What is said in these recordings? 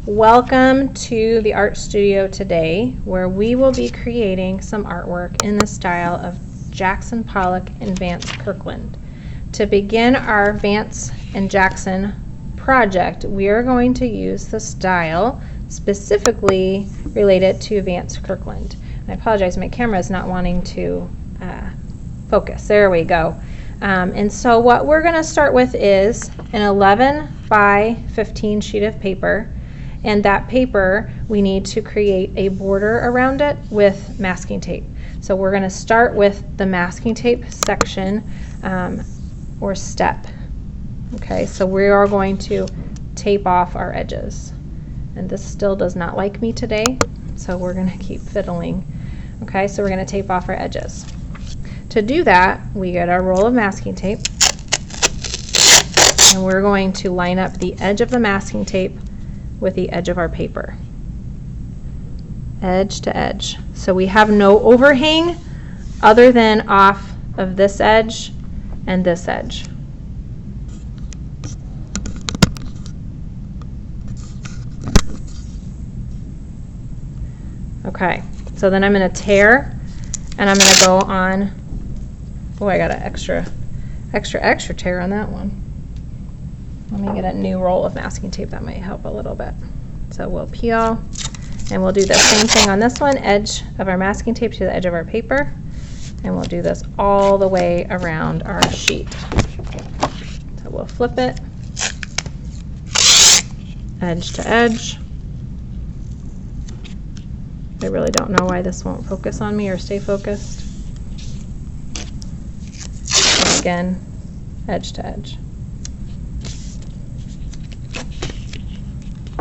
Welcome to the art studio today, where we will be creating some artwork in the style of Jackson Pollock and Vance Kirkland. To begin our Vance and Jackson project, we are going to use the style specifically related to Vance Kirkland. I apologize, my camera is not wanting to focus. There we go. And so what we're going to start with is an 11 by 15 sheet of paper, and that paper we need to create a border around it with masking tape. So we're going to start with the masking tape section or step. Okay, so we are going to tape off our edges, and this still does not like me today, so we're going to keep fiddling. Okay, so we're going to tape off our edges. To do that, we get our roll of masking tape, and we're going to line up the edge of the masking tape with the edge of our paper, edge to edge. So we have no overhang other than off of this edge and this edge. Okay, so then I'm going to tear, and I'm going to go on. Oh, I got an extra tear on that one. Let me get a new roll of masking tape. That might help a little bit. So we'll peel, and we'll do the same thing on this one, edge of our masking tape to the edge of our paper, and we'll do this all the way around our sheet. So we'll flip it, edge to edge. I really don't know why this won't focus on me or stay focused. And again, edge to edge.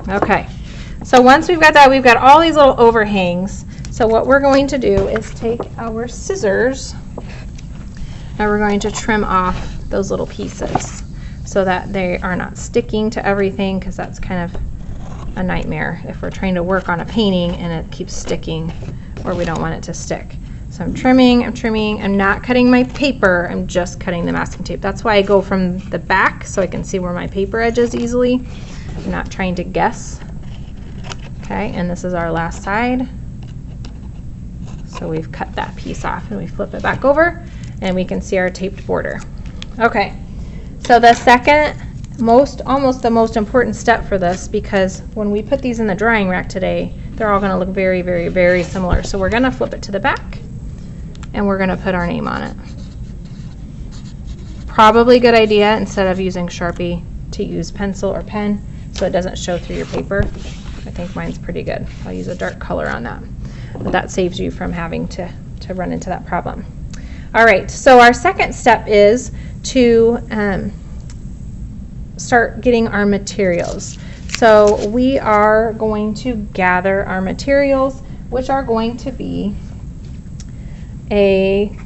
Okay, so once we've got that, we've got all these little overhangs. So what we're going to do is take our scissors, and we're going to trim off those little pieces so that they are not sticking to everything, because that's kind of a nightmare if we're trying to work on a painting and it keeps sticking, or we don't want it to stick. So I'm trimming, I'm not cutting my paper, I'm just cutting the masking tape. That's why I go from the back, so I can see where my paper edge is easily. I'm not trying to guess. Okay, and this is our last side. So we've cut that piece off, and we flip it back over, and we can see our taped border. Okay, so the second almost the most important step for this, because when we put these in the drying rack today, they're all going to look very, very, very similar. So we're going to flip it to the back, and we're going to put our name on it. Probably a good idea, instead of using Sharpie, to use pencil or pen so it doesn't show through your paper. I think mine's pretty good. I'll use a dark color on that. But that saves you from having to run into that problem. All right, so our second step is to start getting our materials. So we are going to gather our materials, which are going to be a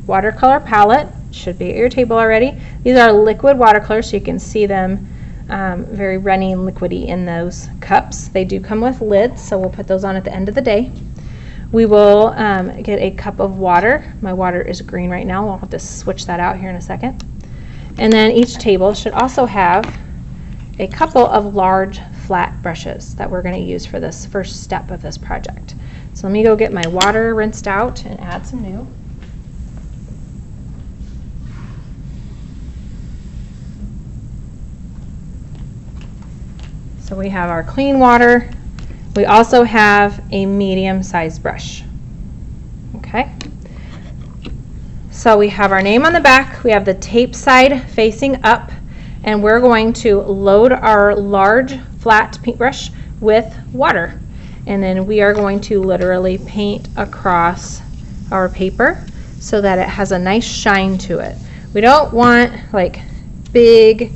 watercolor palette. Should be at your table already. These are liquid watercolors, so you can see them very runny and liquidy in those cups. They do come with lids, so we'll put those on at the end of the day. We will get a cup of water. My water is green right now. We'll have to switch that out here in a second. And then each table should also have a couple of large flat brushes that we're going to use for this first step of this project. So let me go get my water rinsed out and add some new. So we have our clean water. We also have a medium-sized brush. Okay. So we have our name on the back, we have the tape side facing up, and we're going to load our large flat paintbrush with water. And then we are going to literally paint across our paper so that it has a nice shine to it. We don't want like big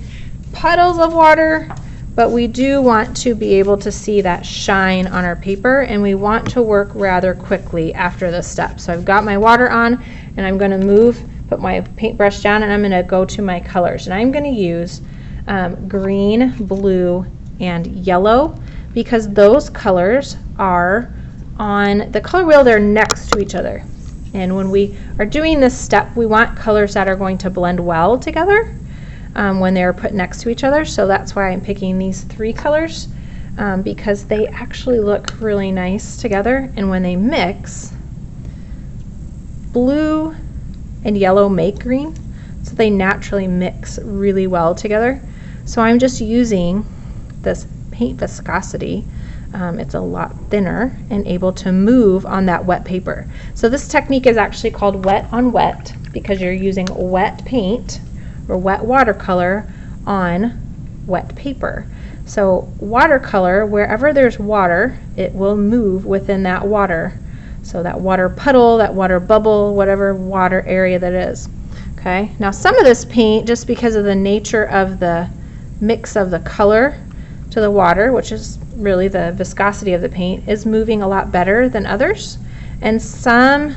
puddles of water, but we do want to be able to see that shine on our paper, and we want to work rather quickly after this step. So I've got my water on, and I'm going to put my paintbrush down, and I'm going to go to my colors. And I'm going to use green, blue, and yellow, because those colors are on the color wheel. They're next to each other. And when we are doing this step, we want colors that are going to blend well together when they're put next to each other. So that's why I'm picking these three colors. because they actually look really nice together, and when they mix, blue and yellow make green, so they naturally mix really well together. So I'm just using this paint viscosity. It's a lot thinner and able to move on that wet paper. So this technique is actually called wet on wet because you're using wet paint or wet watercolor on wet paper. So watercolor, wherever there's water, it will move within that water. So that water puddle, that water bubble, whatever water area that is. Okay, now some of this paint, just because of the nature of the mix of the color to the water, which is really the viscosity of the paint, is moving a lot better than others, and some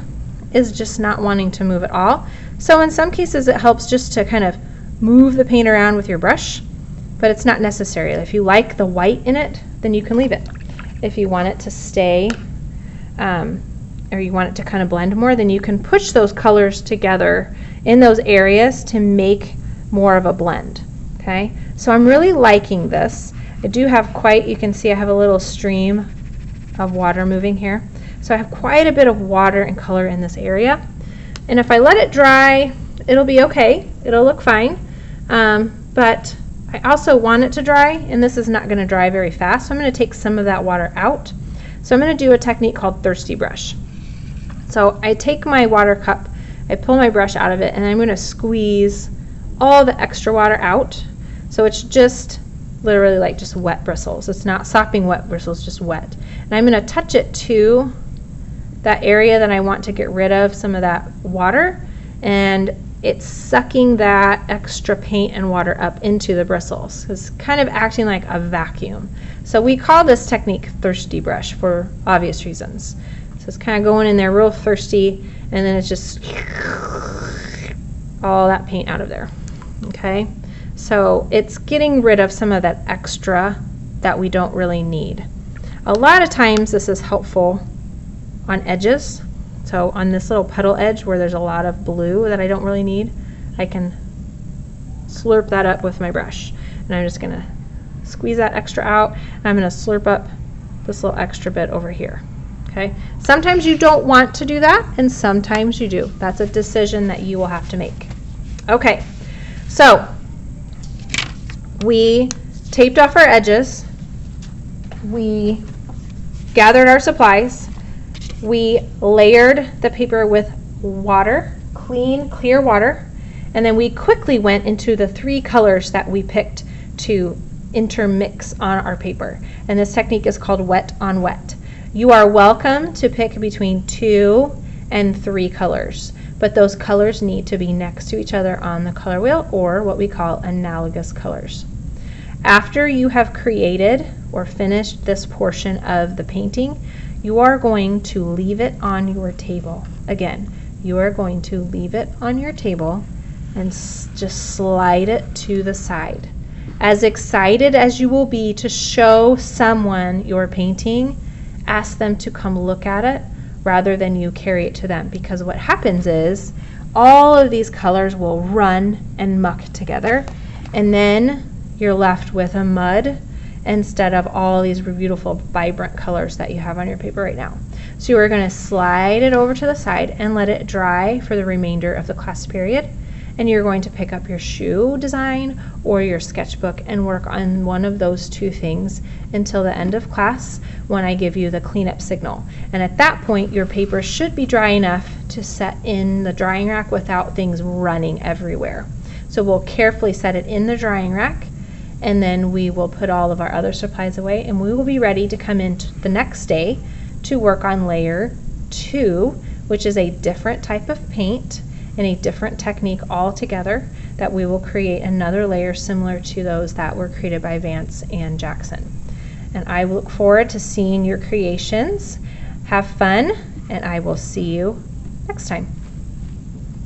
is just not wanting to move at all. So in some cases it helps just to kind of move the paint around with your brush, but it's not necessary. If you like the white in it, then you can leave it. If you want it to stay or you want it to kind of blend more, then you can push those colors together in those areas to make more of a blend. Okay, so I'm really liking this. I do have quite, you can see I have a little stream of water moving here. So I have quite a bit of water and color in this area. And if I let it dry, it'll be okay. It'll look fine. But I also want it to dry, and this is not going to dry very fast. So I'm going to take some of that water out. So I'm going to do a technique called thirsty brush. So I take my water cup, I pull my brush out of it, and I'm going to squeeze all the extra water out. So it's just literally like just wet bristles. It's not sopping wet bristles, just wet. And I'm going to touch it to that area that I want to get rid of some of that water, and it's sucking that extra paint and water up into the bristles. It's kind of acting like a vacuum. So we call this technique thirsty brush for obvious reasons. So it's kind of going in there real thirsty, and then it's just all that paint out of there. Okay, so it's getting rid of some of that extra that we don't really need. A lot of times this is helpful on edges. So on this little puddle edge where there's a lot of blue that I don't really need, I can slurp that up with my brush. And I'm just going to squeeze that extra out, and I'm going to slurp up this little extra bit over here. Okay. Sometimes you don't want to do that, and sometimes you do. That's a decision that you will have to make. Okay, so we taped off our edges, we gathered our supplies, we layered the paper with water, clean, clear water, and then we quickly went into the 3 colors that we picked to intermix on our paper. And this technique is called wet on wet. You are welcome to pick between 2 and 3 colors, but those colors need to be next to each other on the color wheel, or what we call analogous colors. After you have created or finished this portion of the painting, you are going to leave it on your table. Again, you are going to leave it on your table and just slide it to the side. As excited as you will be to show someone your painting, ask them to come look at it rather than you carry it to them, because what happens is all of these colors will run and muck together, and then you're left with a mud instead of all these beautiful vibrant colors that you have on your paper right now. So you are going to slide it over to the side and let it dry for the remainder of the class period, and you're going to pick up your shoe design or your sketchbook and work on one of those 2 things until the end of class when I give you the cleanup signal. And at that point your paper should be dry enough to set in the drying rack without things running everywhere. So we'll carefully set it in the drying rack, and then we will put all of our other supplies away, and we will be ready to come in the next day to work on layer 2, which is a different type of paint and a different technique altogether, that we will create another layer similar to those that were created by Vance and Jackson. And I look forward to seeing your creations. Have fun, and I will see you next time.